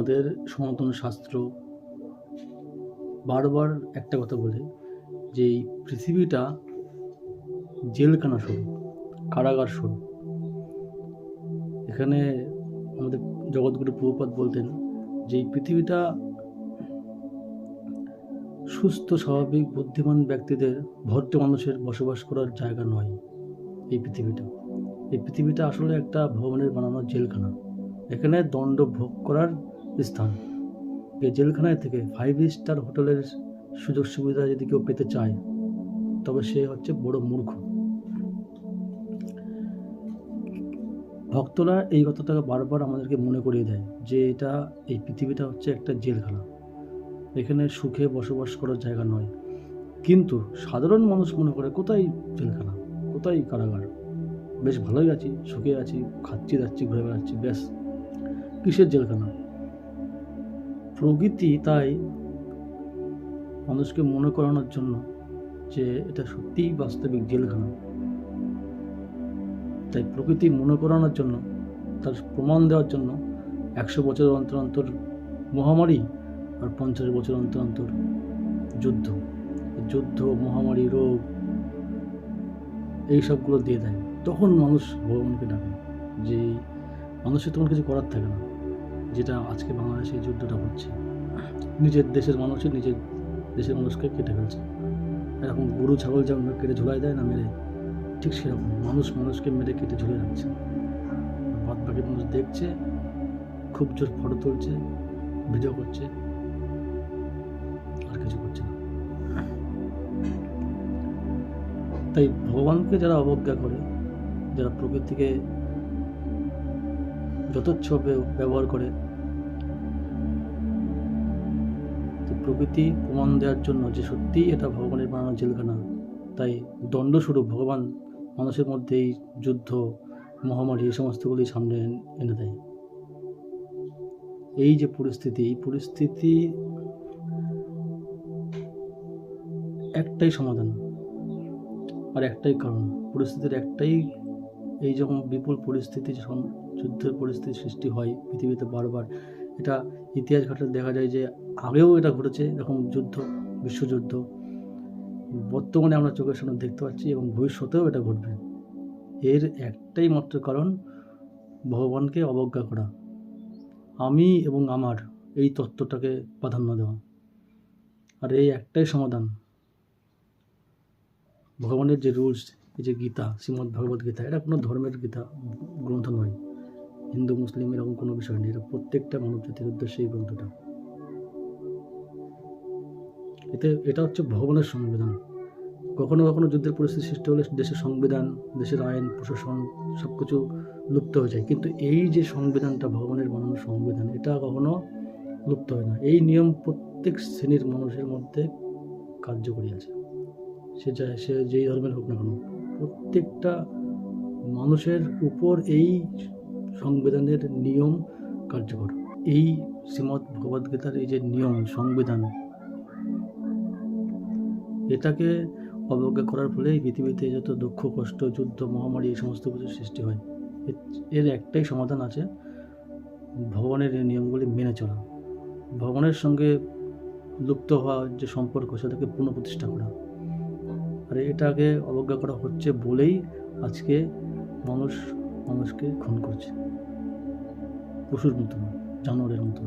আমাদের সনাতন শাস্ত্র বারবার একটা কথা বলে যে এই পৃথিবীটা জেলখানা স্বরূপ, কারাগার স্বরূপ। এখানে আমাদের জগৎগুরু প্রভুপাদ বলতেন যে এই পৃথিবীটা সুস্থ স্বাভাবিক বুদ্ধিমান ব্যক্তিদের ভদ্র মানুষের বসবাস করার জায়গা নয়। এই পৃথিবীটা আসলে একটা ভগবানের বানানো জেলখানা। এখানে দণ্ড ভোগ করার স্থান। এই জেলখানায় থেকে 5 স্টার হোটেলের সুযোগ সুবিধা যদি কেউ পেতে চায় তবে সে হচ্ছে বড় মূর্খ। ভক্তরা এই কথাটাকে বারবার আমাদেরকে মনে করিয়ে দেয় যে এই পৃথিবীটা হচ্ছে একটা জেলখানা, এখানে সুখে বসবাস করার জায়গা নয়। কিন্তু সাধারণ মানুষ মনে করে কোথায় জেলখানা, কোথায় কারাগার, বেশ ভালোই আছি, সুখে আছি, খাচ্ছি যাচ্ছি, ঘুরে বেড়াচ্ছি, ব্যাস কিসের জেলখানা। প্রকৃতি তাই মানুষকে মনে করানোর জন্য যে এটা সত্যিই বাস্তবিক জেলখানা, তাই প্রকৃতি মনে করানোর জন্য, তার প্রমাণ দেওয়ার জন্য 100 বছর অন্তর অন্তর মহামারী আর 50 বছর অন্তর অন্তর যুদ্ধ, মহামারী, রোগ, এই সবগুলো দিয়ে দেয়। তখন মানুষ ভগবানকে ডাকে যে মানুষের তখন কিছু করার থাকে না, যেটা আজকে বাংলাদেশে এই যুদ্ধটা হচ্ছে। নিজের দেশের মানুষকে কেটে ফেলছে। এরকম গরু ছাগল যেমন কেটে ঝুলাই দেয় না মেরে, ঠিক সেরকম মানুষকে মেরে কেটে ঝুলে রাখছে। বাদ বাকি মানুষ দেখছে, খুব জোর ফটো তুলছে, ভিডিও করছে, আর কিছু করছে না। তাই ভগবানকে যারা অবজ্ঞা করে, যারা প্রকৃতিকে যথেচ্ছভাবে ব্যবহার করে, প্রকৃতি প্রমাণ দেওয়ার জন্য যে সত্যিই এটা ভগবানের বানানো জেলখানা, তাই দণ্ডস্বরূপ ভগবান মানুষের মধ্যে এই যুদ্ধ, মহামারী, এই সমস্তগুলি সামনে এনে দেয়। এই যে পরিস্থিতি একটাই সমাধান আর একটাই কারণ। পরিস্থিতির একটাই, এই যখন বিপুল পরিস্থিতি, যখন যুদ্ধের পরিস্থিতি সৃষ্টি হয় পৃথিবীতে বারবার, এটা ইতিহাস ঘাটলে দেখা যায় যে আগেও এটা ঘটেছে, এরকম বিশ্বযুদ্ধ বর্তমানে আমরা চোখের সামনে দেখতে পাচ্ছি এবং ভবিষ্যতেও এটা ঘটবে। এর একটাই মাত্র কারণ, ভগবানকে অবজ্ঞা করা, আমি এবং আমার এই তত্ত্বটাকে প্রাধান্য দেওয়া। আর এই একটাই সমাধান, ভগবানের যে রুলস, এই যে গীতা, শ্রীমদ্ ভগবত গীতা, এটা কোনো ধর্মের গ্রন্থ নয়, হিন্দু মুসলিম এরকম কোনো বিষয় নেই, এটা প্রত্যেকটা মানব জাতির উদ্দেশ্যে এই গ্রন্থটা। এটা হচ্ছে ভগবানের সংবিধান। কখনো কখনো যুদ্ধের পরিস্থিতি সৃষ্টি হলে দেশের সংবিধান, দেশের আইন, প্রশাসন সবকিছু লুপ্ত হয়ে যায়, কিন্তু এই যে সংবিধানটা, ভগবানের বানানো সংবিধান, এটা কখনো লুপ্ত হয় না। এই নিয়ম প্রত্যেক শ্রেণীর মানুষের মধ্যে কার্যকরী আছে, সে যেই ধর্মের হোক না কেন, প্রত্যেকটা মানুষের উপর এই সংবিধানের নিয়ম কার্যকর। এই শ্রীমদ্ ভগবদ্গীতার এই যে নিয়ম, সংবিধান, এটাকে অবজ্ঞা করার ফলে পৃথিবীতে যত দুঃখ, কষ্ট, যুদ্ধ, মহামারী, এই সমস্ত কিছু সৃষ্টি হয়। এর একটাই সমাধান আছে, ভগবানের এই নিয়মগুলি মেনে চলা, ভগবানের সঙ্গে লুপ্ত হওয়া যে সম্পর্ক, সেটাকে পুনঃপ্রতিষ্ঠা করা। আর এটাকে অবজ্ঞা করা হচ্ছে বলেই আজকে মানুষকে খুন করছে, পশুর মতো, জানোয়ারের মতো।